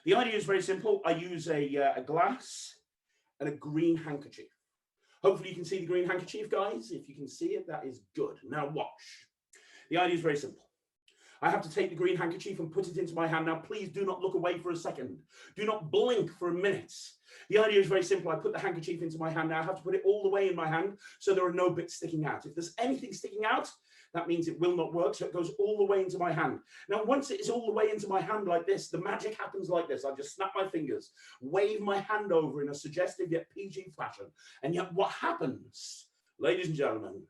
The idea is very simple. I use a glass and a green handkerchief. Hopefully you can see the green handkerchief, guys. If you can see it, that is good. Now watch. The idea is very simple. I have to take the green handkerchief and put it into my hand. Now, please do not look away for a second. Do not blink for a minute. The idea is very simple. I put the handkerchief into my hand. Now, I have to put it all the way in my hand so there are no bits sticking out. If there's anything sticking out, that means it will not work. So it goes all the way into my hand. Now, once it is all the way into my hand like this, the magic happens like this. I just snap my fingers, wave my hand over in a suggestive yet PG fashion. And yet what happens, ladies and gentlemen,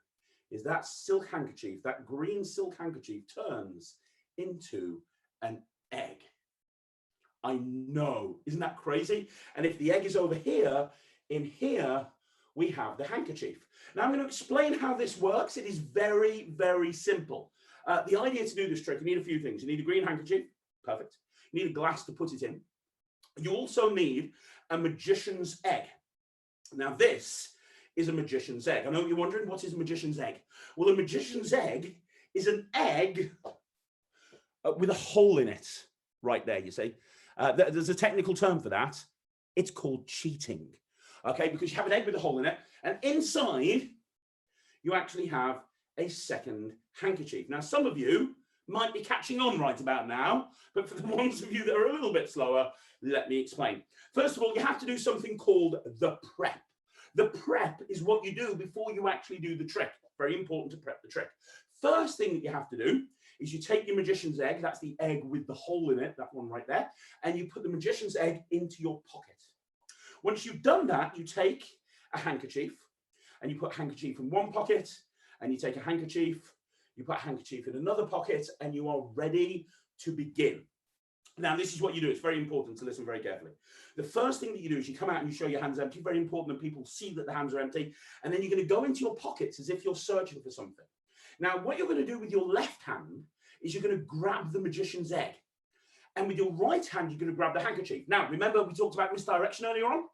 is that silk handkerchief, that green silk handkerchief turns into an egg. I know, isn't that crazy? And if the egg is over here, in here, we have the handkerchief. Now I'm going to explain how this works. It is very, very simple. The idea to do this trick, you need a few things. You need a green handkerchief, perfect. You need a glass to put it in. You also need a magician's egg. Now this is a magician's egg. I know you're wondering, what is a magician's egg? Well, a magician's egg is an egg with a hole in it, right there, you see. There's a technical term for that. It's called cheating, okay? Because you have an egg with a hole in it, and inside, you actually have a second handkerchief. Now, some of you might be catching on right about now, but for the ones of you that are a little bit slower, let me explain. First of all, you have to do something called the prep. The prep is what you do before you actually do the trick. Very important to prep the trick. First thing that you have to do is you take your magician's egg, that's the egg with the hole in it, that one right there, and you put the magician's egg into your pocket. Once you've done that, you take a handkerchief, and you put a handkerchief in one pocket, and you take a handkerchief, you put a handkerchief in another pocket, and you are ready to begin. Now, this is what you do. It's very important to listen very carefully. The first thing that you do is you come out and you show your hands empty. Very important that people see that the hands are empty. And then you're going to go into your pockets as if you're searching for something. Now, what you're going to do with your left hand is you're going to grab the magician's egg. And with your right hand, you're going to grab the handkerchief. Now, remember we talked about misdirection earlier on?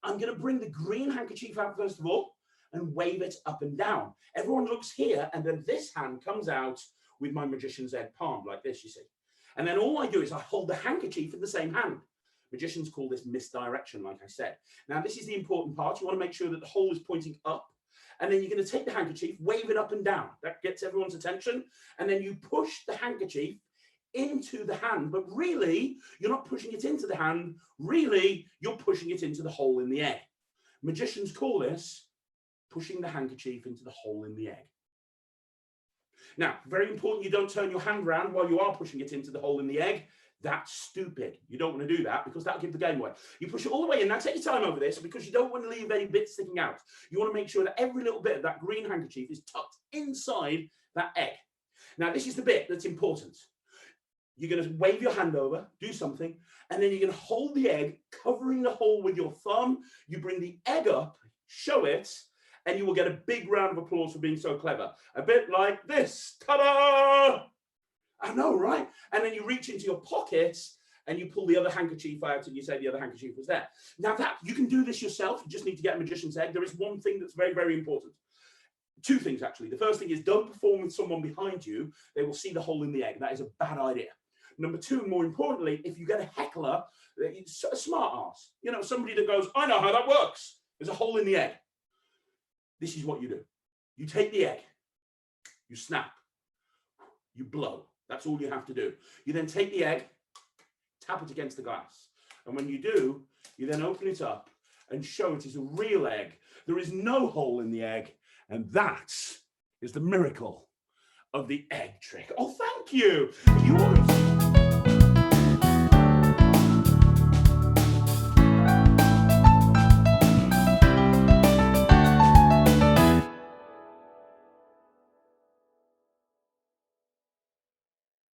I'm going to bring the green handkerchief out first of all and wave it up and down. Everyone looks here, and then this hand comes out with my magician's egg palm, like this, you see. And then all I do is I hold the handkerchief in the same hand. Magicians call this misdirection, like I said. Now, this is the important part. You want to make sure that the hole is pointing up. And then you're going to take the handkerchief, wave it up and down. That gets everyone's attention. And then you push the handkerchief into the hand. But really, you're not pushing it into the hand. Really, you're pushing it into the hole in the egg. Magicians call this pushing the handkerchief into the hole in the egg. Now, very important, you don't turn your hand around while you are pushing it into the hole in the egg. That's stupid. You don't want to do that because that'll give the game away. You push it all the way in. Now, take your time over this because you don't want to leave any bits sticking out. You want to make sure that every little bit of that green handkerchief is tucked inside that egg. Now, this is the bit that's important. You're going to wave your hand over, do something, and then you're going to hold the egg, covering the hole with your thumb. You bring the egg up, show it, and you will get a big round of applause for being so clever. A bit like this. Ta-da! I know, right? And then you reach into your pockets and you pull the other handkerchief out and you say the other handkerchief was there. Now that you can do this yourself, you just need to get a magician's egg. There is one thing that's very, very important. Two things, actually. The first thing is don't perform with someone behind you. They will see the hole in the egg. That is a bad idea. Number two, more importantly, if you get a heckler, it's a smart ass. You know, somebody that goes, I know how that works. There's a hole in the egg. This is what you do. You take the egg, you snap, you blow. That's all you have to do. You then take the egg, tap it against the glass. And when you do, you then open it up and show it is a real egg. There is no hole in the egg. And that is the miracle of the egg trick. Oh, thank you.